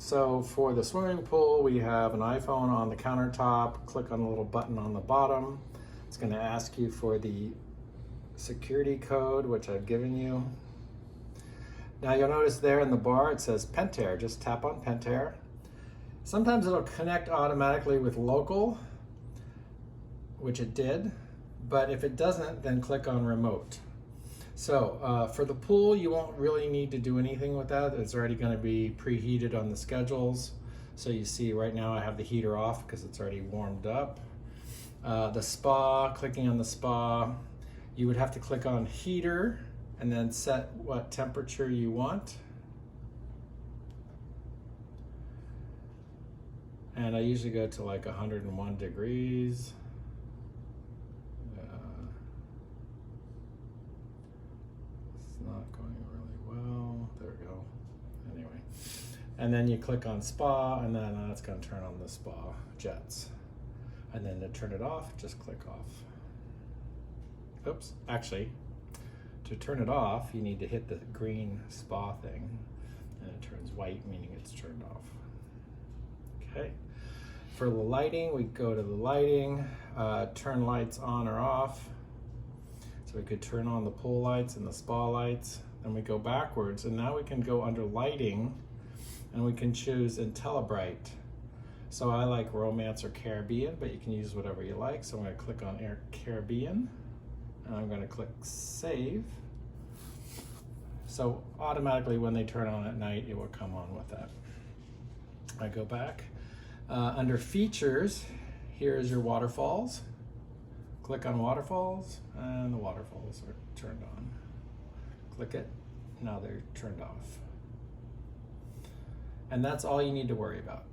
So for the swimming pool, we have an iPhone on the countertop. Click on the little button on the bottom. It's going to ask you for the security code, which I've given you. Now you'll notice there in the bar it says Pentair. Just tap on Pentair. Sometimes it'll connect automatically with local, which it did, but if it doesn't, then click on remote. So for the pool, you won't really need to do anything with that. It's already going to be preheated on the schedules. So you see right now I have the heater off because it's already warmed up. The spa, clicking on the spa, you would have to click on heater and then set what temperature you want. And I usually go to like 101 degrees. It's not going really well. There we go. Anyway. And then you click on spa, and then that's going to turn on the spa jets. And then to turn it off, just click off. Oops, actually, to turn it off, you need to hit the green spa thing, and it turns white, meaning it's turned off. Okay. For the lighting, we go to the lighting, turn lights on or off. So we could turn on the pool lights and the spa lights. Then we go backwards, and now we can go under lighting, and we can choose IntelliBrite. So I like Romance or Caribbean, but you can use whatever you like. So I'm going to click on Caribbean, and I'm going to click Save. So automatically when they turn on at night, it will come on with that. I go back. Under Features, here's your waterfalls. Click on Waterfalls, and the waterfalls are turned on. Click it, now they're turned off. And that's all you need to worry about.